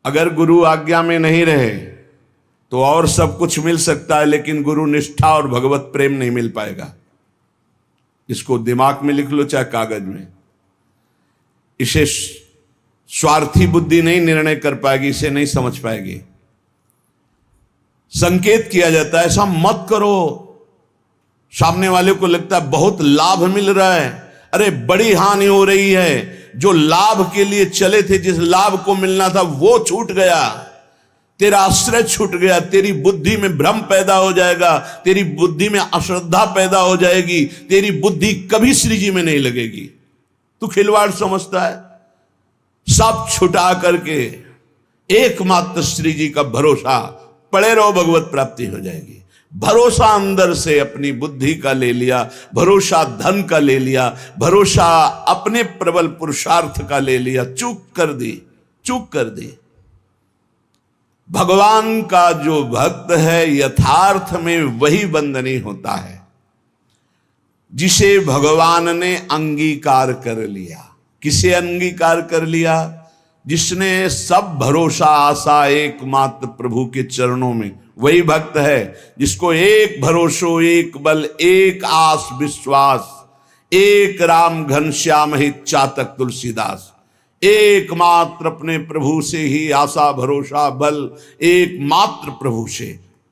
अगर गुरु आज्ञा में नहीं रहे तो और सब कुछ मिल सकता है, लेकिन गुरु निष्ठा और भगवत प्रेम नहीं मिल पाएगा। इसको दिमाग में लिख लो चाहे कागज में। इसे स्वार्थी बुद्धि नहीं निर्णय कर पाएगी, इसे नहीं समझ पाएगी। संकेत किया जाता है ऐसा मत करो, सामने वाले को लगता है बहुत लाभ मिल रहा है, अरे बड़ी हानि हो रही है। जो लाभ के लिए चले थे, जिस लाभ को मिलना था वो छूट गया, तेरा आश्रय छूट गया, तेरी बुद्धि में भ्रम पैदा हो जाएगा, तेरी बुद्धि में अश्रद्धा पैदा हो जाएगी, तेरी बुद्धि कभी श्री जी में नहीं लगेगी। तू खिलवाड़ समझता है। सब छुटा करके एकमात्र श्री जी का भरोसा पड़े रहो, भगवत प्राप्ति हो जाएगी। भरोसा अंदर से अपनी बुद्धि का ले लिया, भरोसा धन का ले लिया, भरोसा अपने प्रबल पुरुषार्थ का ले लिया, चूक कर दी। भगवान का जो भक्त है यथार्थ में वही बंधनी होता है जिसे भगवान ने अंगीकार कर लिया। किसे अंगीकार कर लिया? जिसने सब भरोसा आशा एकमात्र प्रभु के चरणों में, वही भक्त है जिसको एक भरोसो, एक बल, एक आस विश्वास, एक राम घनश्याम हित चातक तुलसीदास। एकमात्र अपने प्रभु से ही आशा भरोसा बल, एकमात्र प्रभु से,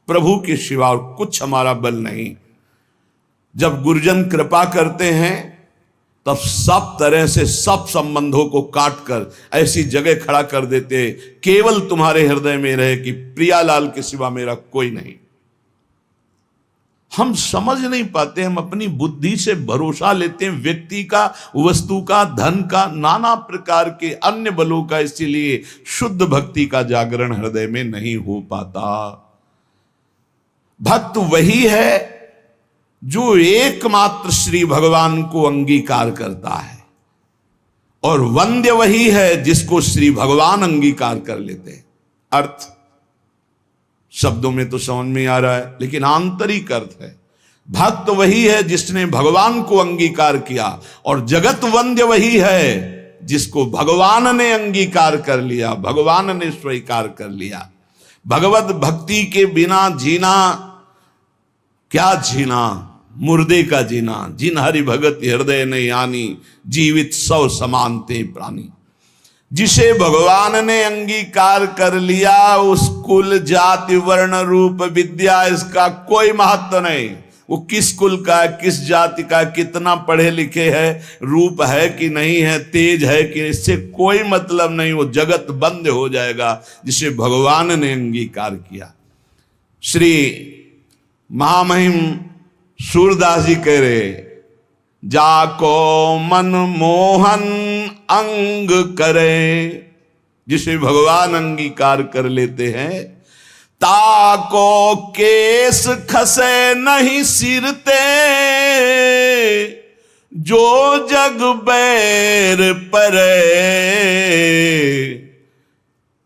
प्रभु के सिवा और कुछ हमारा बल नहीं। जब गुरुजन कृपा करते हैं तब सब तरह से सब संबंधों को काट कर ऐसी जगह खड़ा कर देते, केवल तुम्हारे हृदय में रहे कि प्रियालाल के सिवा मेरा कोई नहीं। हम समझ नहीं पाते, हम अपनी बुद्धि से भरोसा लेते हैं व्यक्ति का, वस्तु का, धन का, नाना प्रकार के अन्य बलों का, इसीलिए शुद्ध भक्ति का जागरण हृदय में नहीं हो पाता। भक्त वही है जो एकमात्र श्री भगवान को अंगीकार करता है, और वंद्य वही है जिसको श्री भगवान अंगीकार कर लेते हैं। अर्थ शब्दों में तो समझ में आ रहा है, लेकिन आंतरिक अर्थ है भक्त वही है जिसने भगवान को अंगीकार किया, और जगत वंद्य वही है जिसको भगवान ने अंगीकार कर लिया, भगवान ने स्वीकार कर लिया। भगवत भक्ति के बिना जीना क्या जीना, मुर्दे का जीना। जिन हरि भगत हृदय ने आनी, जीवित सौ समानते प्राणी। जिसे भगवान ने अंगीकार कर लिया, उस कुल जाति वर्ण रूप विद्या इसका कोई महत्व नहीं। वो किस कुल का है, किस जाति का, कितना पढ़े लिखे है, रूप है कि नहीं है, तेज है कि, इससे कोई मतलब नहीं। वो जगत बंद हो जाएगा जिसे भगवान ने अंगीकार किया। श्री महामहिम सूरदास जी कह रहे, जाको मन मोहन अंग करे। जिसे भगवान अंगीकार कर लेते हैं, ताको केस खसे नहीं सिरते, जो जग बैर परे।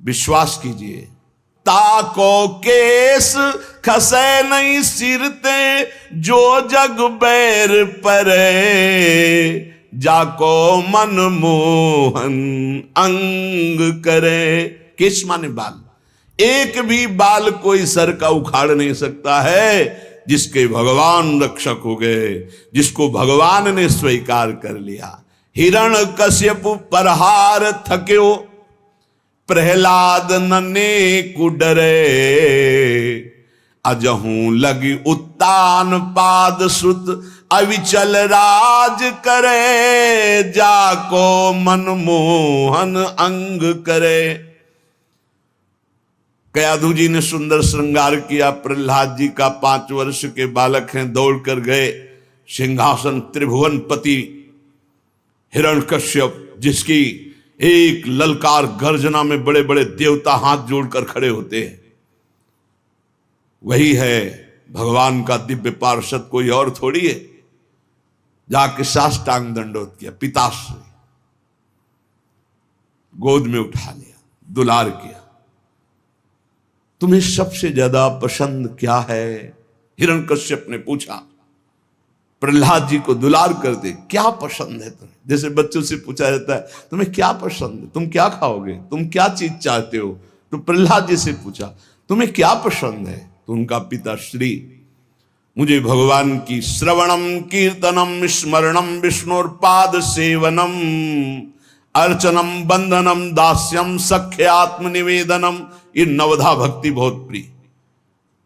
विश्वास कीजिए, ताको केस खसे नहीं सिरते, जो जग बैर परे। जाको मन मोहन अंग करे। केस माने बाल, एक भी बाल कोई सर का उखाड़ नहीं सकता है जिसके भगवान रक्षक हो गए, जिसको भगवान ने स्वीकार कर लिया। हिरण कश्यप परहार थक्यो, प्रहलाद नने कुडरे। अजहूं लगी उत्तान पाद श्रुत, अविचल राज करे। जाको मन मोहन अंग करे। कयाधु जी ने सुंदर श्रृंगार किया। प्रहलाद जी का 5 वर्ष के बालक हैं, दौड़ कर गए सिंहासन त्रिभुवन पति हिरण्यकश्यप, जिसकी एक ललकार गर्जना में बड़े बड़े देवता हाथ जोड़कर खड़े होते हैं। वही है भगवान का दिव्य पार्षद, कोई और थोड़ी है। जाके साष्टांग दंडोत किया, पिताश्री गोद में उठा लिया, दुलार किया। तुम्हें सबसे ज्यादा पसंद क्या है? हिरण्यकश्यप ने पूछा। प्रहलाद जी को दुलार कर दे, क्या पसंद है तुम्हें? जैसे बच्चों से पूछा जाता है तुम्हें क्या पसंद है, तुम क्या खाओगे, तुम क्या चीज चाहते हो? तो प्रहलाद जी से पूछा तुम्हें क्या पसंद है? तो उनका पिता श्री मुझे भगवान की श्रवणम कीर्तनम स्मरणम विष्णुर्पाद सेवनम अर्चनम बंधनम दास्यम सख्य आत्मनिवेदनम, ये नवधा भक्ति बहुत प्रिय।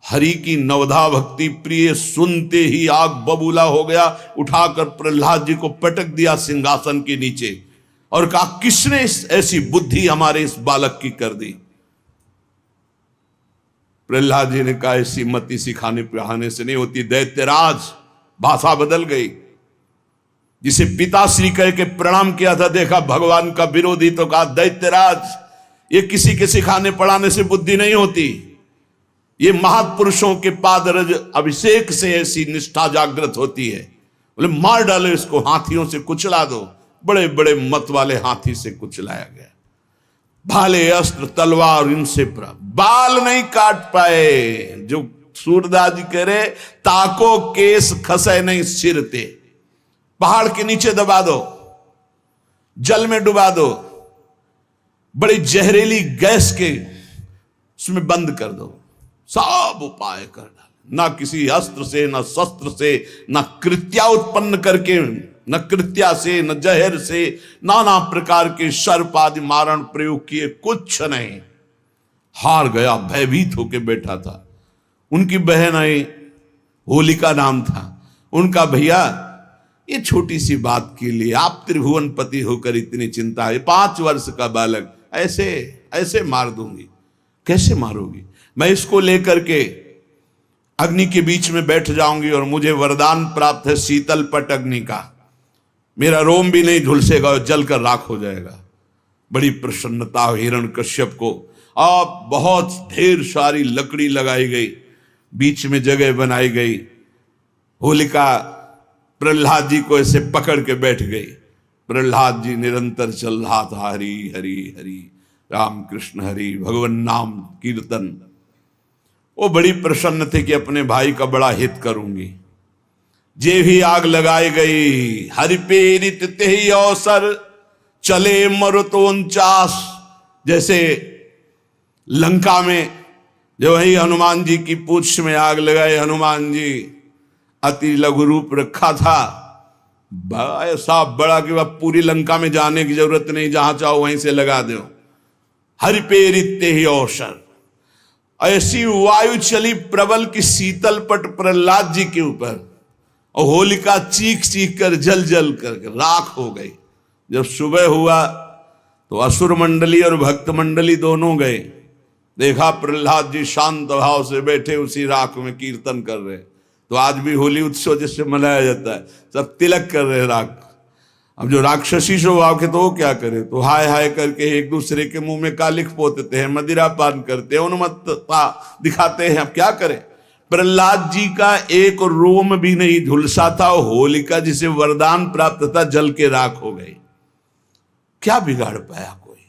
हरि की नवधा भक्ति प्रिय सुनते ही आग बबूला हो गया। उठाकर प्रहलाद जी को पटक दिया सिंहासन के नीचे और कहा किसने ऐसी बुद्धि हमारे इस बालक की कर दी? प्रहलाद जी ने कहा ऐसी मति सिखाने पढ़ाने से नहीं होती दैत्यराज। भाषा बदल गई। जिसे पिताश्री कह के प्रणाम किया था, देखा भगवान का विरोधी तो कहा दैत्यराज, ये किसी के सिखाने पढ़ाने से बुद्धि नहीं होती, ये महापुरुषों के पादरज अभिषेक से ऐसी निष्ठा जागृत होती है। बोले मार डालो इसको, हाथियों से कुचला दो। बड़े बड़े मत वाले हाथी से कुचलाया गया। भाले अस्त्र तलवार इनसे बाल नहीं काट पाए। जो सूरदास जी कह रहे ताको केस खसे नहीं सिर ते, पहाड़ के नीचे दबा दो, जल में डुबा दो, बड़ी जहरीली गैस के उसमें बंद कर दो, सब उपाय कर डाले। ना किसी अस्त्र से, ना शस्त्र से, ना कृत्या उत्पन्न करके, न कृत्या से, न जहर से, नाना प्रकार के सर्प आदि मारण प्रयोग किए, कुछ नहीं। हार गया, भयभीत होके बैठा था। उनकी बहन आई, होलिका नाम था उनका। भैया ये छोटी सी बात के लिए आप त्रिभुवन पति होकर इतनी चिंता है? 5 वर्ष का बालक ऐसे ऐसे मार दूंगी। कैसे मारोगी? मैं इसको लेकर के अग्नि के बीच में बैठ जाऊंगी और मुझे वरदान प्राप्त है शीतल पट अग्नि का, मेरा रोम भी नहीं झुलसेगा और जलकर राख हो जाएगा। बड़ी प्रसन्नता हिरण्यकश्यप को। अब बहुत ढेर सारी लकड़ी लगाई गई, बीच में जगह बनाई गई। होलिका प्रहलाद जी को ऐसे पकड़ के बैठ गई। प्रहलाद जी निरंतर चल रहा था हरि हरि हरि राम कृष्ण हरि, भगवान नाम कीर्तन। वो बड़ी प्रसन्न थे कि अपने भाई का बड़ा हित करूंगी। जे भी आग लगाई गई, हरि प्रेरित ते ही अवसर चले मरुतो 49। जैसे लंका में जो वही हनुमान जी की पूंछ में आग लगाए, हनुमान जी अति लघु रूप रखा था, ऐसा बड़ा कि वह पूरी लंका में जाने की जरूरत नहीं, जहां चाहो वहीं से लगा दो। हरि प्रेरित ते ही अवसर, ऐसी वायु चली प्रबल की शीतल पट प्रहलाद जी के ऊपर, और होलिका चीख चीख कर जल जल कर राख हो गई। जब सुबह हुआ तो असुर मंडली और भक्त मंडली दोनों गए। देखा प्रहलाद जी शांत भाव से बैठे उसी राख में कीर्तन कर रहे। तो आज भी होली उत्सव जिससे मनाया जाता है, सब तिलक कर रहे राख। अब जो राक्षसी स्वभाव के तो वो क्या करे, तो हाय हाय करके एक दूसरे के मुंह में कालिख पोतते हैं, मदिरा पान करते हैं, उन्मत्तता दिखाते हैं। अब क्या करें? प्रहलाद जी का एक रोम भी नहीं झुलसा था। होलिका जिसे वरदान प्राप्त था जल के राख हो गई। क्या बिगाड़ पाया कोई?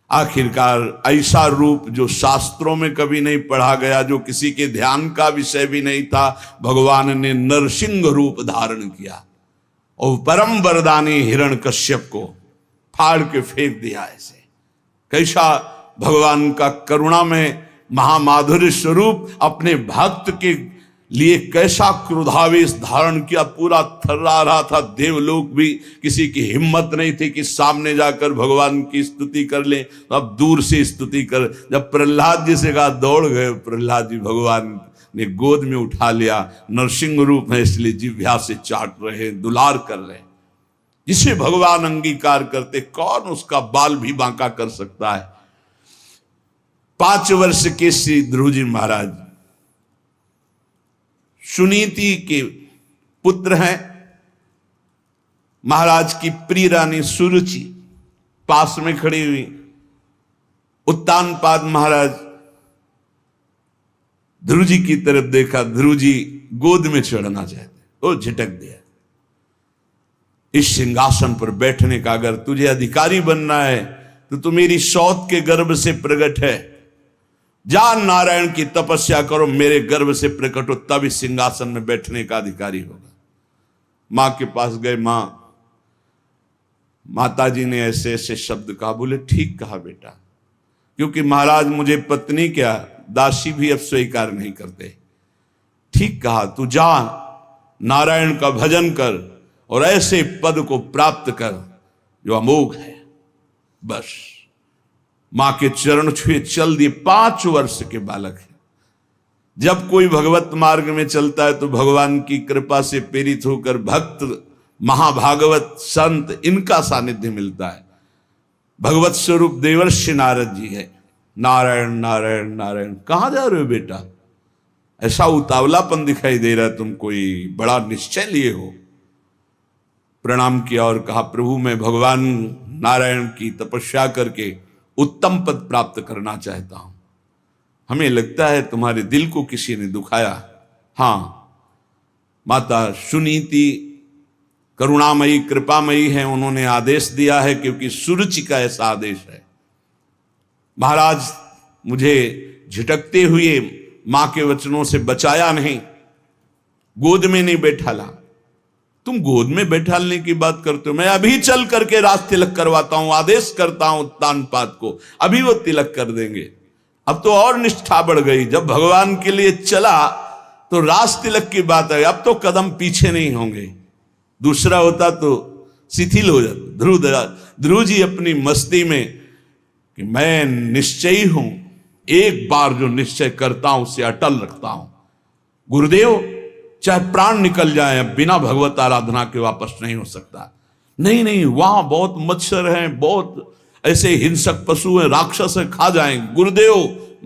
आखिरकार ऐसा रूप जो शास्त्रों में कभी नहीं पढ़ा गया, जो किसी के ध्यान का विषय भी नहीं था, भगवान ने नरसिंह रूप धारण किया और परम वरदानी हिरण्यकश्यप को फाड़ के फेंक दिया। ऐसे कैसा भगवान का करुणा में महामाधुर्य स्वरूप अपने भक्त के लिए कैसा क्रोधावेश धारण किया, पूरा थर्रा रहा था। देवलोक भी किसी की हिम्मत नहीं थी कि सामने जाकर भगवान की स्तुति कर ले, तो अब दूर से स्तुति कर। जब प्रहलाद जी से कहा दौड़ गए प्रहलाद जी, भगवान ने गोद में उठा लिया। नरसिंह रूप है इसलिए जिह्वा से चाट रहे, दुलार कर रहे। जिसे भगवान अंगीकार करते कौन उसका बाल भी बांका कर सकता है। 5 वर्ष के श्री ध्रुव जी महाराज सुनीति के पुत्र हैं। महाराज की प्रिय रानी सुरुचि पास में खड़ी हुई। उत्तानपाद महाराज ध्रुव जी की तरफ देखा, ध्रुव जी गोद में चढ़ना चाहते, वो झिटक दिया। इस सिंहासन पर बैठने का अगर तुझे अधिकारी बनना है तो तू मेरी सौत के गर्भ से प्रकट है। जा नारायण की तपस्या करो, मेरे गर्भ से प्रकट हो, तब इस सिंहासन में बैठने का अधिकारी होगा। मां के पास गए। माता जी ने ऐसे ऐसे शब्द कहा। बोले ठीक कहा बेटा, क्योंकि महाराज मुझे पत्नी क्या दासी भी अब स्वीकार नहीं करते। ठीक कहा, तू जा नारायण का भजन कर और ऐसे पद को प्राप्त कर जो अमोघ है। बस मां के चरण छुए चल दिए। 5 वर्ष के बालक है। जब कोई भगवत मार्ग में चलता है तो भगवान की कृपा से प्रेरित होकर भक्त, महाभागवत, संत, इनका सानिध्य मिलता है। भगवत स्वरूप देवर्षि नारद जी है। नारायण नारायण नारायण, कहां जा रहे हो बेटा? ऐसा उतावलापन दिखाई दे रहा है, तुम कोई बड़ा निश्चय लिए हो। प्रणाम किया और कहा, प्रभु मैं भगवान नारायण की तपस्या करके उत्तम पद प्राप्त करना चाहता हूं। हमें लगता है तुम्हारे दिल को किसी ने दुखाया। हां, माता सुनीति करुणामयी कृपामयी है, उन्होंने आदेश दिया है, क्योंकि सुरुचि का ऐसा आदेश है। महाराज मुझे झिटकते हुए मां के वचनों से बचाया नहीं, गोद में नहीं बैठाला। तुम गोद में बैठालने की बात करते हो? मैं अभी चल करके राज तिलक करवाता हूं, आदेश करता हूं तानपात को, अभी वो तिलक कर देंगे। अब तो और निष्ठा बढ़ गई। जब भगवान के लिए चला तो राज तिलक की बात है, अब तो कदम पीछे नहीं होंगे। दूसरा होता तो शिथिल हो जाता। ध्रुव जी अपनी मस्ती में कि मैं निश्चयी हूं, एक बार जो निश्चय करता हूं उसे अटल रखता हूं। गुरुदेव चाहे प्राण निकल जाए, बिना भगवत आराधना के वापस नहीं हो सकता। नहीं नहीं, वहां बहुत मच्छर हैं, बहुत ऐसे हिंसक पशु हैं, राक्षस हैं, खा जाएंगे। गुरुदेव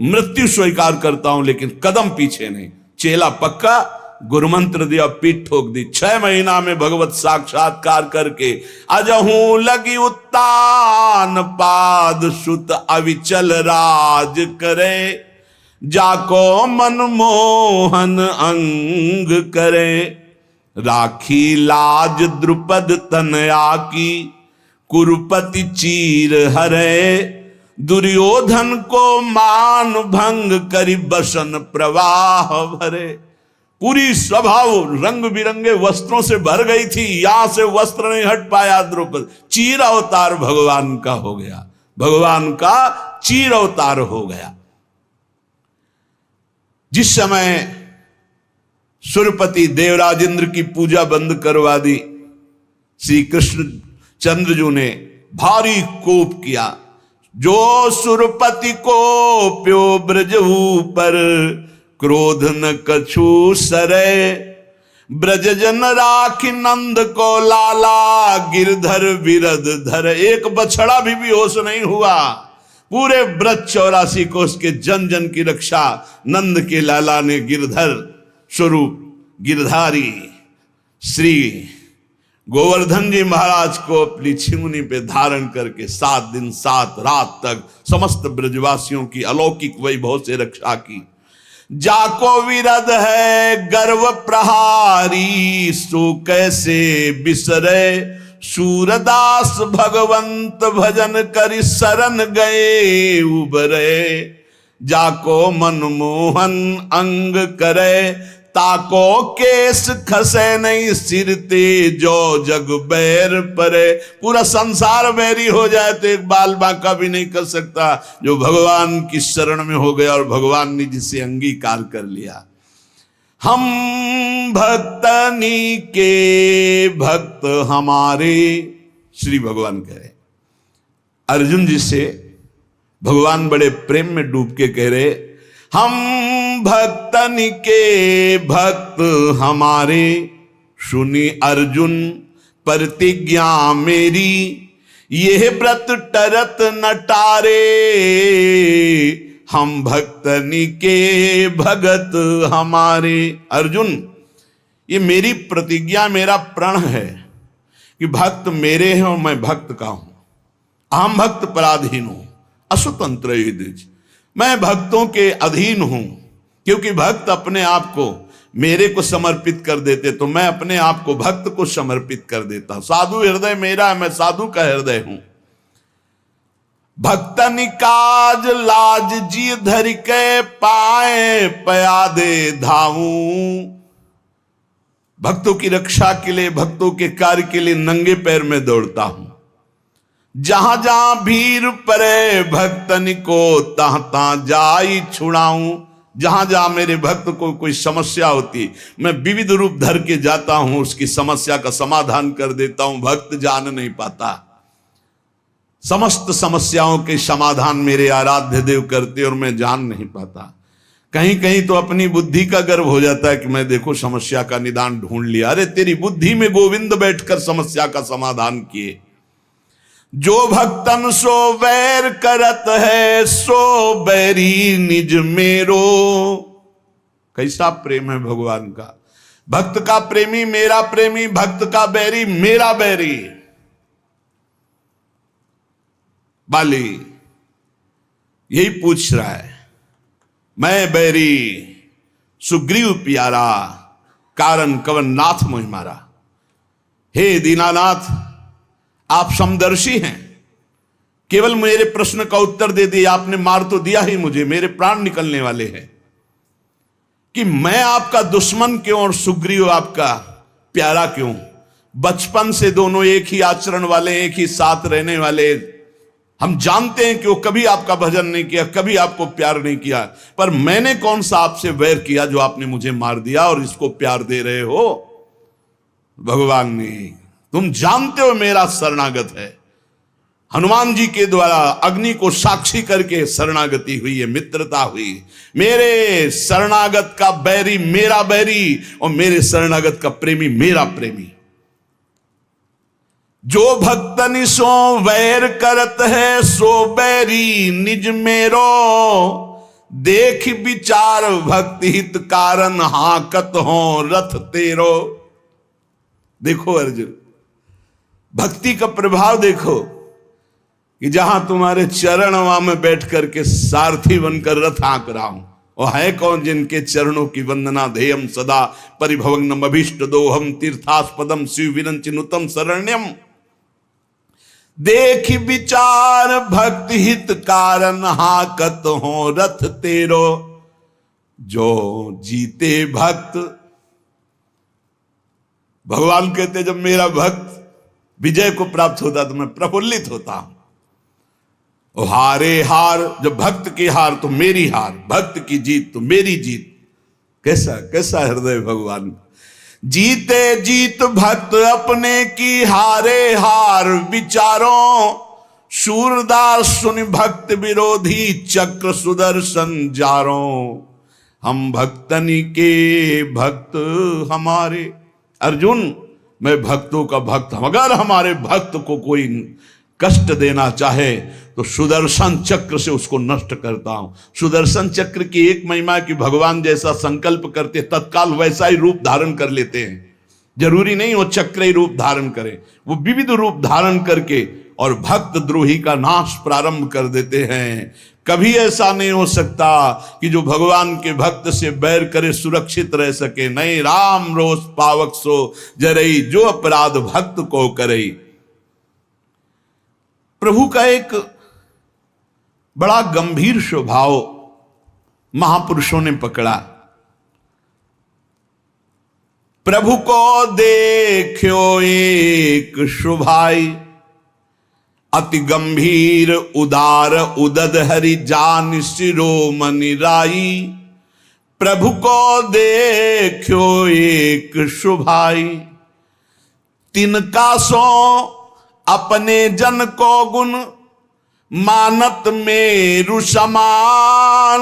मृत्यु स्वीकार करता हूं, लेकिन कदम पीछे नहीं। चेला पक्का, गुरुमंत्र दिया, पीठ ठोक दी। 6 महीना में भगवत साक्षात्कार करके अजहू लगी उत्तान पाद सुत अविचल राज करे, जाको मनमोहन अंग करे, राखी लाज द्रुपद तनया की, कुरुपति चीर हरे, दुर्योधन को मान भंग करी बसन प्रवाह भरे। पूरी स्वभाव रंग बिरंगे वस्त्रों से भर गई थी, यहां से वस्त्र नहीं हट पाया द्रुपद। चीर अवतार भगवान का हो गया, भगवान का चीर अवतार हो गया। जिस समय सुरपति देवराजेंद्र की पूजा बंद करवा दी, श्री कृष्ण चंद्रजू ने भारी कोप किया। जो सुरपति को प्यो ब्रज ऊपर, क्रोध न कछु सरे, ब्रज जन राखी नंद को लाला, गिरधर विरद धर। एक बछड़ा भी बेहोश नहीं हुआ। पूरे ब्रज 84 को उसके जन जन की रक्षा नंद के लाला ने गिरधर स्वरूप गिरधारी श्री गोवर्धन जी महाराज को अपनी छिमुनी पे धारण करके 7 दिन 7 रात तक समस्त ब्रजवासियों की अलौकिक वैभव से रक्षा की। जाको विरद है गर्व प्रहारी, सो कैसे बिसरे, सूरदास भगवंत भजन करि शरण गए उबरे, जाको मनमोहन अंग करे, ताको केस खसे नहीं सिर ते, जो जग बैर परे। पूरा संसार बैरी हो जाए तो एक बाल बांका भी नहीं कर सकता जो भगवान की शरण में हो गया और भगवान ने जिसे अंगीकार कर लिया। हम भक्तनी के भक्त हमारे, श्री भगवान कह रहे। अर्जुन जी से भगवान बड़े प्रेम में डूब के कह रहे, हम भक्तन के भक्त हमारे, सुनी अर्जुन प्रतिज्ञा मेरी, यह व्रत टरत न टारे, हम भक्तनी के भगत हमारे। अर्जुन, ये मेरी प्रतिज्ञा, मेरा प्रण है कि भक्त मेरे हैं और मैं भक्त का हूं। अहम भक्त पराधीन हूं, असुतंत्र युधिष्ठिर। मैं भक्तों के अधीन हूं, क्योंकि भक्त अपने आप को मेरे को समर्पित कर देते, तो मैं अपने आप को भक्त को समर्पित कर देता। साधु हृदय मेरा है, मैं साधु का हृदय हूं। भक्तन काज लाज जी धर के पाए, पयादे धाऊं। भक्तों की रक्षा के लिए, भक्तों के कार्य के लिए नंगे पैर में दौड़ता हूं। जहां जहां भीड़ परे भक्तन को तहां तहां जाई छुड़ाऊं। जहां जहां मेरे भक्त को कोई समस्या होती, मैं विविध रूप धर के जाता हूं, उसकी समस्या का समाधान कर देता हूं। भक्त जान नहीं पाता, समस्त समस्याओं के समाधान मेरे आराध्य देव करते और मैं जान नहीं पाता। कहीं कहीं तो अपनी बुद्धि का गर्व हो जाता है कि मैं देखो समस्या का निदान ढूंढ लिया। अरे तेरी बुद्धि में गोविंद बैठकर समस्या का समाधान किए। जो भक्तन सो वैर करत है, सो बैरी निज मेरो। कैसा प्रेम है भगवान का। भक्त का प्रेमी मेरा प्रेमी, भक्त का बैरी मेरा बैरी। बाली यही पूछ रहा है, मैं बैरी सुग्रीव प्यारा, कारण कवन नाथ मोहि मारा। हे दीनानाथ, आप समदर्शी हैं, केवल मेरे प्रश्न का उत्तर दे दिया आपने। मार तो दिया ही मुझे, मेरे प्राण निकलने वाले हैं कि मैं आपका दुश्मन क्यों और सुग्रीव आपका प्यारा क्यों। बचपन से दोनों एक ही आचरण वाले, एक ही साथ रहने वाले। हम जानते हैं कि वो कभी आपका भजन नहीं किया, कभी आपको प्यार नहीं किया, पर मैंने कौन सा आपसे वैर किया जो आपने मुझे मार दिया और इसको प्यार दे रहे हो। भगवान ने, तुम जानते हो मेरा शरणागत है। हनुमान जी के द्वारा अग्नि को साक्षी करके शरणागति हुई है, मित्रता हुई। मेरे शरणागत का बैरी मेरा बैरी और मेरे शरणागत का प्रेमी मेरा प्रेमी। जो भक्तनि सो वैर करत है, सो बैरी निज मेरो। देख विचार भक्ति हित कारण, हाकत हो रथ तेरो। देखो अर्जुन, भक्ति का प्रभाव देखो कि जहां तुम्हारे चरण वहां में बैठ करके सारथी बनकर रथ हाँक रहा हूं। और है कौन जिनके चरणों की वंदना ध्येयम सदा, परिभवग्नम अभीष्ट दोहम, तीर्थास्पदम शिव विरंचिनुतम शरण्यम। देख विचार भक्ति हित कारण, हाकत हो रथ तेरो। जो जीते भक्त, भगवान कहते जब मेरा भक्त विजय को प्राप्त होता तो मैं प्रफुल्लित होता हूं। और हारे हार, जब भक्त की हार तो मेरी हार, भक्त की जीत तो मेरी जीत। कैसा कैसा हृदय भगवान। जीते जीत भक्त अपने की, हारे हार विचारों। सूरदास सुन भक्त विरोधी, चक्र सुदर्शन जारों। हम भक्तनी के भक्त हमारे। अर्जुन, मैं भक्तों का भक्त हूं। अगर हमारे भक्त को कोई कष्ट देना चाहे तो सुदर्शन चक्र से उसको नष्ट करता हूं। सुदर्शन चक्र की एक महिमा कि भगवान जैसा संकल्प करते तत्काल वैसा ही रूप धारण कर लेते हैं। जरूरी नहीं वो चक्र ही रूप धारण करें, वो विविध रूप धारण करके और भक्त द्रोही का नाश प्रारंभ कर देते हैं। कभी ऐसा नहीं हो सकता कि जो भगवान के भक्त से बैर करे सुरक्षित रह सके। नहीं, राम रोष पावक सो जरई, जो अपराध भक्त को करई। प्रभु का एक बड़ा गंभीर स्वभाव महापुरुषों ने पकड़ा। प्रभु को देखो एक शुभाई, अति गंभीर उदार उदद हरि जान शिरोमणि राई। प्रभु को देखो एक शुभाई, तिनका सो अपने जन को गुण, मानत मेरु समान।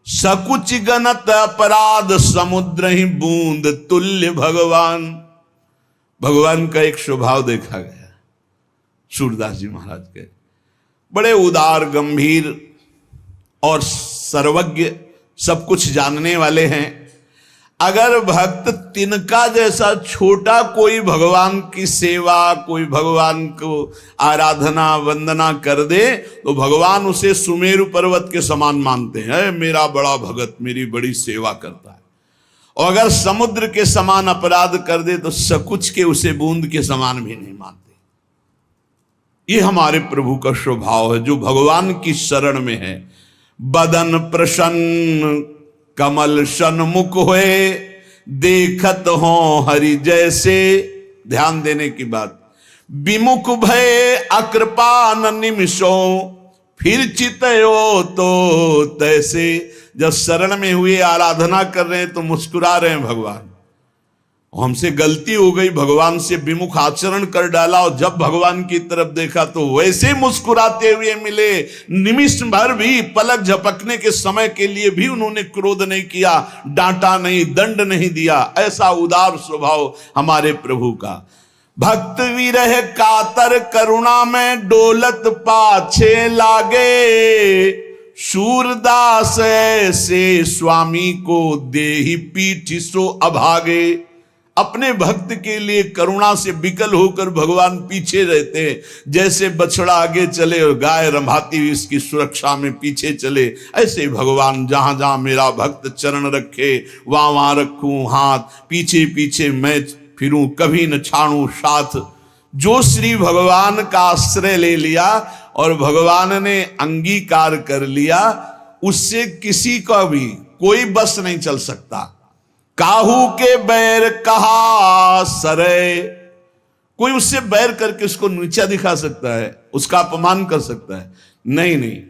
सकुच गणत अपराध समुद्र ही बूंद तुल्य भगवान। भगवान का एक स्वभाव देखा गया सूरदास जी महाराज के। बड़े उदार गंभीर और सर्वज्ञ, सब कुछ जानने वाले हैं। अगर भक्त तिनका जैसा छोटा कोई भगवान की सेवा, कोई भगवान को आराधना वंदना कर दे तो भगवान उसे सुमेरु पर्वत के समान मानते हैं। मेरा बड़ा भगत मेरी बड़ी सेवा करता है। और अगर समुद्र के समान अपराध कर दे तो सकुच के उसे बूंद के समान भी नहीं मानते। ये हमारे प्रभु का स्वभाव है जो भगवान की शरण में है। बदन प्रसन्न कमल सन्मुख हुए, देखत हो हरि जैसे। ध्यान देने की बात, विमुख भय अकृपा न निमिषों, फिर चितयो तो तैसे। जब शरण में हुए, आराधना कर रहे हैं तो मुस्कुरा रहे हैं भगवान। हमसे गलती हो गई, भगवान से विमुख आचरण कर डाला, और जब भगवान की तरफ देखा तो वैसे मुस्कुराते हुए मिले। निमिष भर भी, पलक झपकने के समय के लिए भी उन्होंने क्रोध नहीं किया, डांटा नहीं, दंड नहीं दिया। ऐसा उदार स्वभाव हमारे प्रभु का। भक्त विरह कातर करुणा में डोलत पाछे लागे, सूरदास से स्वामी को देहि पीठ सो अभागे। अपने भक्त के लिए करुणा से विकल होकर भगवान पीछे रहते हैं। जैसे बछड़ा आगे चले और गाय रंभाती हुई इसकी सुरक्षा में पीछे चले, ऐसे भगवान जहां जहां मेरा भक्त चरण रखे वहां वहां रखूं हाथ, पीछे पीछे मैं फिरूं, कभी न छाड़ूं साथ। जो श्री भगवान का आश्रय ले लिया और भगवान ने अंगीकार कर लिया, उससे किसी का भी कोई बस नहीं चल सकता। काहू के बैर कहा सरे, कोई उससे बैर करके उसको नीचा दिखा सकता है, उसका अपमान कर सकता है? नहीं नहीं,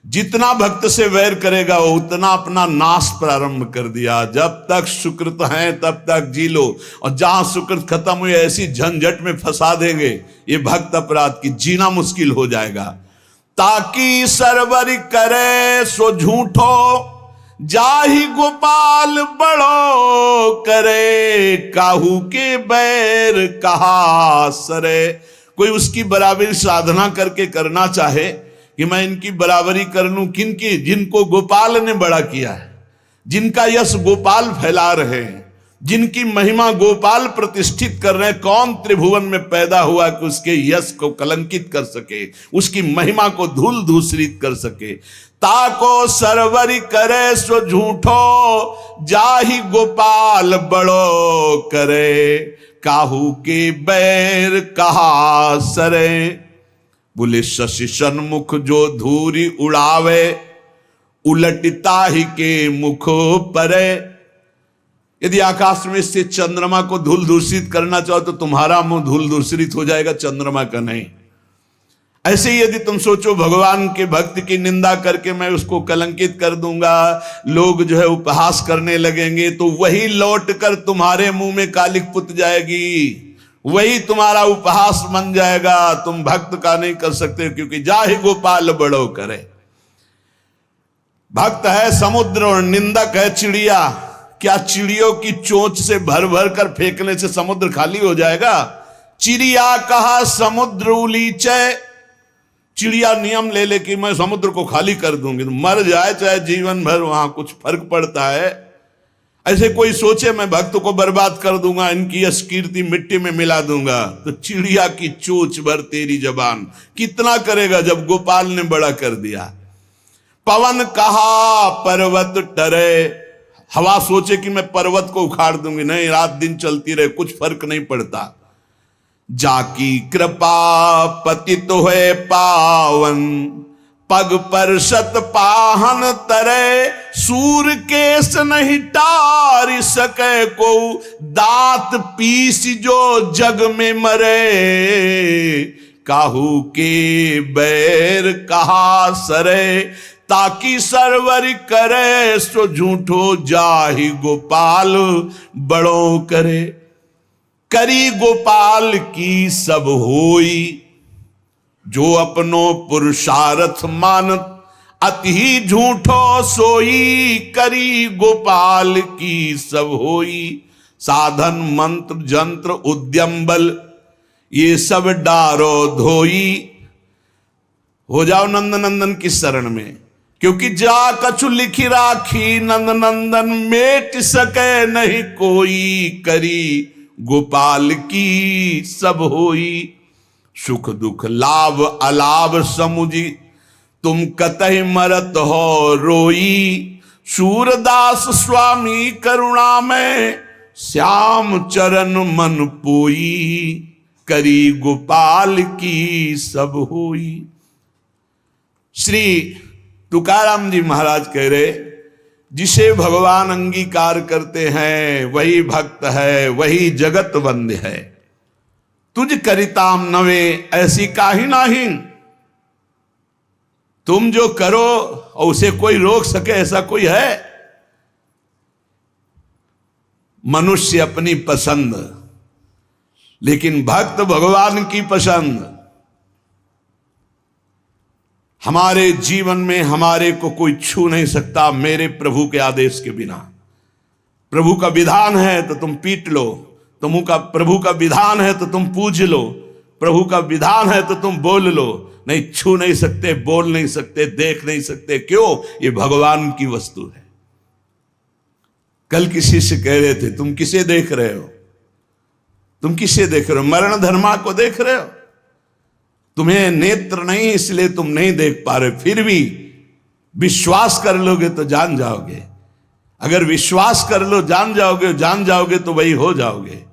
जितना भक्त से वैर करेगा वो उतना अपना नाश प्रारंभ कर दिया। जब तक सुकृत हैं तब तक जी लो, और जहां सुकृत खत्म हुए ऐसी झंझट में फंसा देंगे ये भक्त अपराध की, जीना मुश्किल हो जाएगा। ताकि सरवर करे सो झूठो, जाहि गोपाल बड़ो करे, काहू के बैर कहा सरे। कोई उसकी बराबरी साधना करके करना चाहे कि मैं इनकी बराबरी कर लूं, किनकी? जिनको गोपाल ने बड़ा किया है, जिनका यश गोपाल फैला रहे हैं, जिनकी महिमा गोपाल प्रतिष्ठित कर रहे हैं। कौन त्रिभुवन में पैदा हुआ कि उसके यश को कलंकित कर सके, उसकी महिमा को धूल धूसरित कर सके। ताको सरवरी करे सो झूठो, जाहि गोपाल बड़ो करे, काहू के बैर कहा सरे। बोले शशि सन्मुख जो धूरी उड़ावे, उलटता ही के मुख परे। यदि आकाश में से चंद्रमा को धूल दूषित करना चाहो तो तुम्हारा मुंह धूल दूषित हो जाएगा, चंद्रमा का नहीं। ऐसे ही यदि तुम सोचो भगवान के भक्त की निंदा करके मैं उसको कलंकित कर दूंगा, लोग जो है उपहास करने लगेंगे, तो वही लौट कर तुम्हारे मुंह में कालिक पुत जाएगी, वही तुम्हारा उपहास बन जाएगा। तुम भक्त का नहीं कर सकते, क्योंकि जाहि गोपाल बड़ो करे। भक्त है समुद्र और निंदक है चिड़िया। क्या चिड़ियों की चोंच से भर भर कर फेंकने से समुद्र खाली हो जाएगा? चिड़िया कहा समुद्र उलीचे, चिड़िया नियम ले ले कि मैं समुद्र को खाली कर दूंगी, तो मर जाए चाहे जीवन भर, वहां कुछ फर्क पड़ता है? ऐसे कोई सोचे मैं भक्त को बर्बाद कर दूंगा, इनकी यश कीर्ति मिट्टी में मिला दूंगा, तो चिड़िया की चोंच भर तेरी जबान कितना करेगा जब गोपाल ने बड़ा कर दिया। पवन कहा पर्वत टरे, हवा सोचे कि मैं पर्वत को उखाड़ दूंगी, नहीं, रात दिन चलती रहे, कुछ फर्क नहीं पड़ता। जाकी कृपा पतित है पावन, पग पर शत पाहन तरे, सूर केस नहीं टार सके को, दांत पीस जो जग में मरे, काहू के बैर कहा सरे। ताकि सरवर करे सो झूठो, जाहि गोपाल बड़ो करे, करी गोपाल की सब होई, जो अपनो पुरुषार्थ मानत, अति ही झूठो सोई, करी गोपाल की सब होई। साधन मंत्र जंत्र उद्यम बल, ये सब डारो धोई। हो जाओ नंद नंदन की शरण में, क्योंकि जा कछु लिखी राखी, नंद नंदन मेट सके नहीं कोई, करी गोपाल की सब होई। सुख दुख लाभ अलाभ समुझी, तुम कतहि मरत हो रोई, सूरदास स्वामी करुणा में, श्याम चरण मन पोई, करी गोपाल की सब होई। श्री तुकाराम जी महाराज कह रहे, जिसे भगवान अंगीकार करते हैं वही भक्त है, वही जगत वंद्य है। तुझ करिताम नवे ऐसी काहि नाही। तुम जो करो और उसे कोई रोक सके ऐसा कोई है? मनुष्य अपनी पसंद, लेकिन भक्त भगवान की पसंद। हमारे जीवन में हमारे को कोई छू नहीं सकता मेरे प्रभु के आदेश के बिना। प्रभु का विधान है तो तुम पीट लो, प्रभु का विधान है तो तुम पूज लो, प्रभु का विधान है तो तुम बोल लो। नहीं, छू नहीं सकते, बोल नहीं सकते, देख नहीं सकते। क्यों? ये भगवान की वस्तु है। कल किसी से कह रहे थे, तुम किसे देख रहे हो? तुम किसे देख रहे हो? मरण धर्मा को देख रहे हो? तुम्हें नेत्र नहीं इसलिए तुम नहीं देख पा रहे, फिर भी विश्वास कर लोगे तो जान जाओगे। अगर विश्वास कर लो जान जाओगे तो वही हो जाओगे।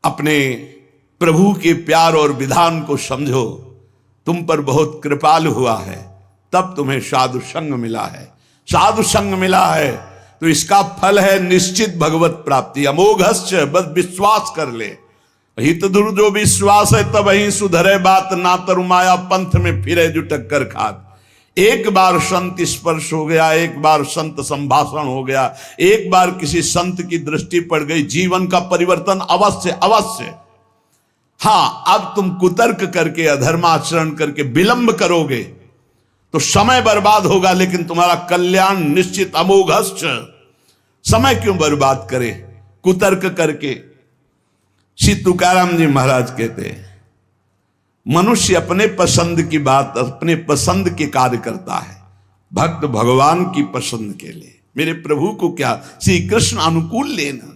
अपने प्रभु के प्यार और विधान को समझो। तुम पर बहुत कृपालु हुआ है, तब तुम्हें साधु संग मिला है। साधु संग मिला है तो इसका फल है निश्चित भगवत प्राप्ति। अमोघश्च, बस विश्वास कर ले। हित दुर जो विश्वास है तब ही सुधरे बात, ना तरुमाया पंथ में फिरे जो टक्कर खात। एक बार संत स्पर्श हो गया, एक बार संत संभाषण हो गया, एक बार किसी संत की दृष्टि पड़ गई, जीवन का परिवर्तन अवश्य अवश्य। हाँ, अब तुम कुतर्क करके अधर्माचरण करके विलंब करोगे तो समय बर्बाद होगा, लेकिन तुम्हारा कल्याण निश्चित। अमोघश्च, समय क्यों बर्बाद करे कुतर्क करके? श्री तुकाराम जी महाराज कहते हैं, मनुष्य अपने पसंद की बात, अपने पसंद के कार्य करता है, भक्त भगवान की पसंद के लिए। मेरे प्रभु को क्या श्री कृष्ण अनुकूल लेना,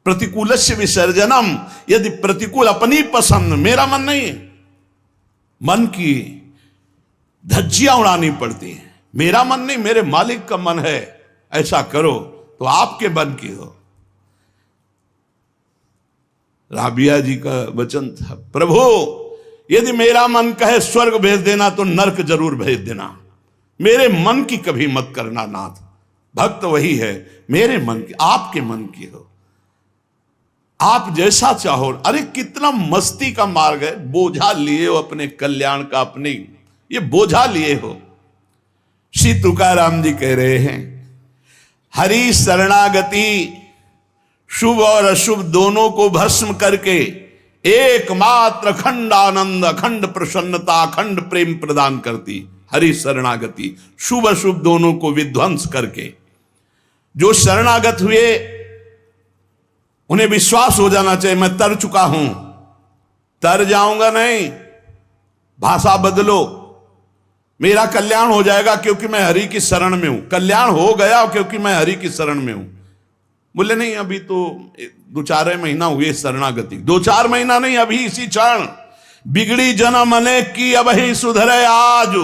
प्रतिकूलस्य विसर्जनम। यदि प्रतिकूल अपनी पसंद, मेरा मन नहीं है, मन की धज्जियां उड़ानी पड़ती हैं। मेरा मन नहीं, मेरे मालिक का मन है, ऐसा करो तो आपके मन की हो। राबिया जी का वचन था, प्रभु यदि मेरा मन कहे स्वर्ग भेज देना तो नरक जरूर भेज देना, मेरे मन की कभी मत करना नाथ। भक्त वही है, मेरे मन की, आपके मन की हो, आप जैसा चाहो। अरे कितना मस्ती का मार्ग है, बोझा लिए हो अपने कल्याण का, अपने ये बोझा लिए हो। श्री तुकाराम जी कह रहे हैं, हरि शरणागति शुभ और अशुभ दोनों को भस्म करके एकमात्र अखंड आनंद, अखंड प्रसन्नता, अखंड प्रेम प्रदान करती हरि शरणागति। शुभ अशुभ दोनों को विध्वंस करके जो शरणागत हुए उन्हें विश्वास हो जाना चाहिए, मैं तर चुका हूं, तर जाऊंगा नहीं, भाषा बदलो, मेरा कल्याण हो जाएगा क्योंकि मैं हरि की शरण में हूं। कल्याण हो गया क्योंकि मैं हरि की शरण में हूं। बोले नहीं, अभी तो 2-4 महीना हुए शरणागति, 2-4 महीना नहीं, अभी इसी क्षण। बिगड़ी जन्म अनेक की अब ही सुधरे आज,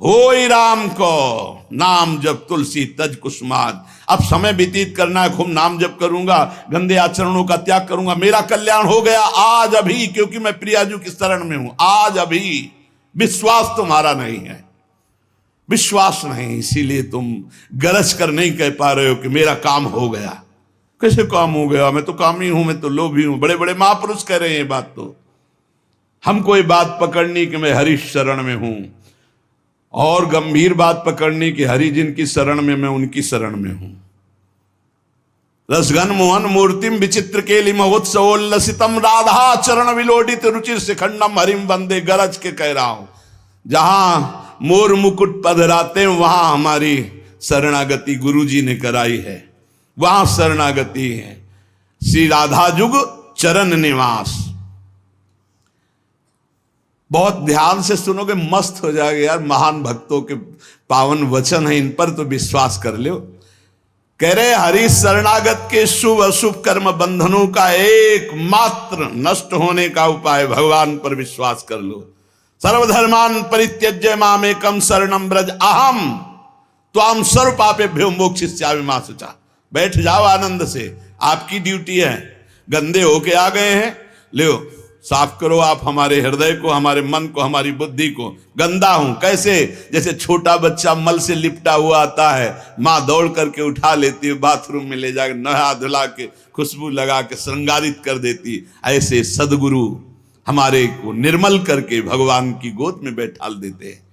होई राम को नाम जब तुलसी तज कुसुमाद। अब समय व्यतीत करना है, खूब नाम जप करूंगा, गंदे आचरणों का त्याग करूंगा, मेरा कल्याण हो गया आज अभी, क्योंकि मैं प्रियाजू की शरण में हूं। आज अभी विश्वास तुम्हारा नहीं है, विश्वास नहीं, इसीलिए तुम गरज कर नहीं कह पा रहे हो कि मेरा काम हो गया। कैसे काम हो गया? मैं तो कामी हूं, मैं तो लोभी हूं। बड़े बड़े महापुरुष कह रहे हैं ये बात। तो हमको ये बात पकड़नी कि मैं हरि शरण में हूं, और गंभीर बात पकड़नी कि हरि जिनकी शरण में मैं उनकी शरण में हूं। रसघन मोहन मूर्तिम विचित्र केलि महोत्सवोल्लसितम राधा चरण विलोडित रुचिर शिखंडम हरिम वंदे। गरज के कह रहा हूं, जहां मोर मुकुट पधराते वहां हमारी शरणागति गुरुजी ने कराई है, वहां शरणागति है। श्री राधा जुग चरण निवास। बहुत ध्यान से सुनोगे, मस्त हो जाएगा यार। महान भक्तों के पावन वचन है, इन पर तो विश्वास कर लो। कह रहे हरि शरणागत के शुभ अशुभ कर्म बंधनों का एकमात्र नष्ट होने का उपाय भगवान पर विश्वास कर लो। सर्वधर्मान परित्यज्य मामेकम शरणम ब्रज अहम त्वाम सर्व पापेभ्यो मोक्षयिष्यामि मा शुचा। बैठ जाओ आनंद से, आपकी ड्यूटी है। गंदे होके आ गए हैं, लो साफ करो आप हमारे हृदय को, हमारे मन को, हमारी बुद्धि को। गंदा हूं कैसे? जैसे छोटा बच्चा मल से लिपटा हुआ आता है, माँ दौड़ करके उठा लेती है, बाथरूम में ले जाकर नहा धुला के खुशबू लगा के श्रृंगारित कर देती। ऐसे सदगुरु हमारे को निर्मल करके भगवान की गोद में बैठाल देते हैं।